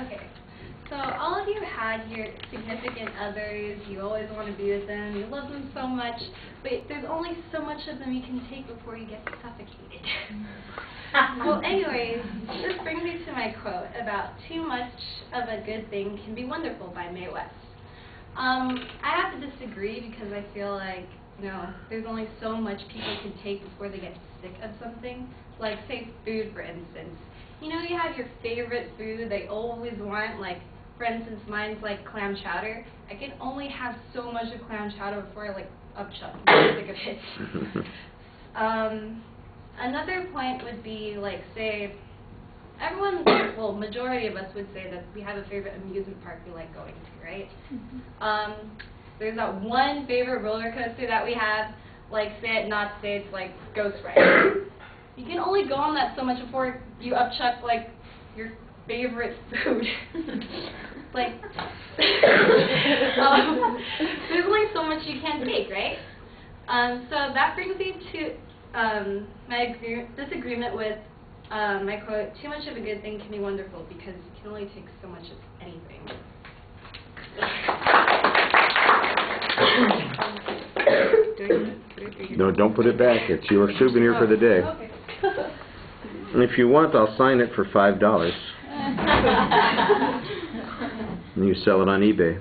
Okay, so all of you had your significant others, you always want to be with them, you love them so much, but there's only so much of them you can take before you get suffocated. Well, anyways, this brings me to my quote about too much of a good thing can be wonderful by Mae West. I have to disagree because I feel like, there's only so much people can take before they get sick of something. Like, say, food, for instance. You have your favorite food they always want, like, for instance, mine's like clam chowder. I can only have so much of clam chowder before I, like, upchuck and get sick of it. Another point would be, like, say, everyone, well, majority of us would say that we have a favorite amusement park we like going to, right? There's that one favorite roller coaster that we have, like, say it, not say it's like Ghost Ride. You can only go on that so much before you upchuck, like, your favorite food. Like, there's only so much you can take, right? So that brings me to my disagreement with my quote, too much of a good thing can be wonderful because you can only take so much of anything. No, don't put it back. It's your souvenir for the day. Okay. If you want, I'll sign it for $5. And you sell it on eBay.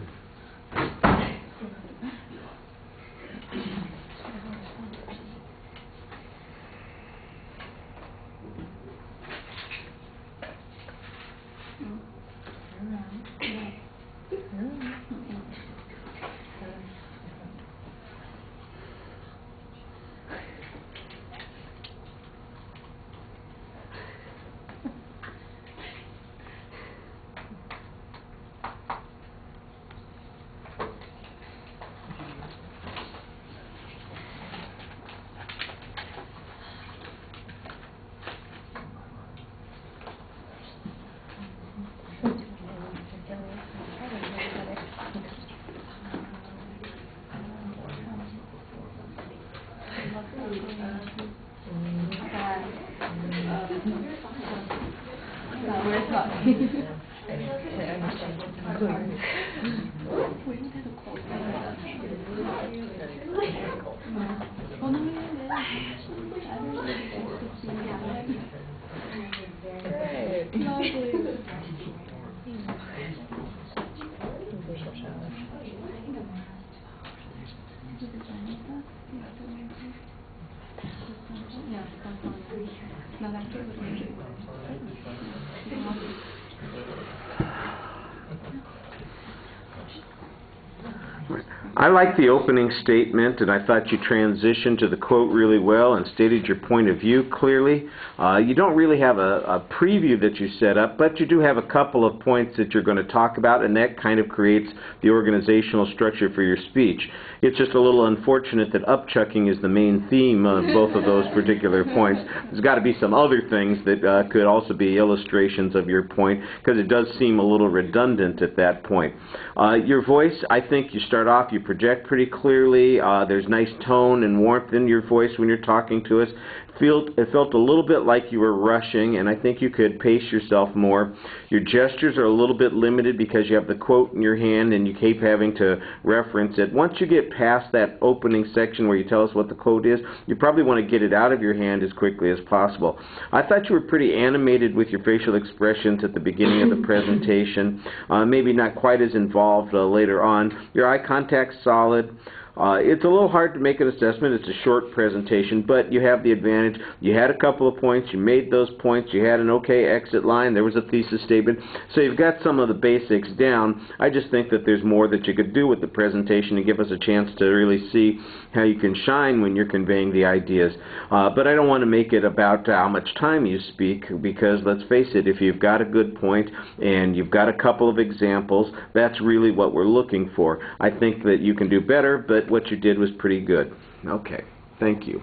I like the opening statement, and I thought you transitioned to the quote really well and stated your point of view clearly. You don't really have a preview that you set up, but you do have a couple of points that you're going to talk about, and that kind of creates the organizational structure for your speech. It's just a little unfortunate that upchucking is the main theme of both of those particular points. There's got to be some other things that could also be illustrations of your point, because it does seem a little redundant at that point. Your voice, I think you start off, you project pretty clearly. There's nice tone and warmth in your voice when you're talking to us. It felt a little bit like you were rushing, and I think you could pace yourself more. Your gestures are a little bit limited because you have the quote in your hand and you keep having to reference it. Once you get past that opening section where you tell us what the quote is, you probably want to get it out of your hand as quickly as possible. I thought you were pretty animated with your facial expressions at the beginning of the presentation. Maybe not quite as involved later on. Your eye contact's solid. It's a little hard to make an assessment. It's a short presentation, but you have the advantage. You had a couple of points. You made those points. You had an okay exit line. There was a thesis statement. So you've got some of the basics down. I just think that there's more that you could do with the presentation to give us a chance to really see how you can shine when you're conveying the ideas. But I don't want to make it about how much time you speak, because let's face it, if you've got a good point and you've got a couple of examples, that's really what we're looking for. I think that you can do better, but what you did was pretty good. Okay, thank you.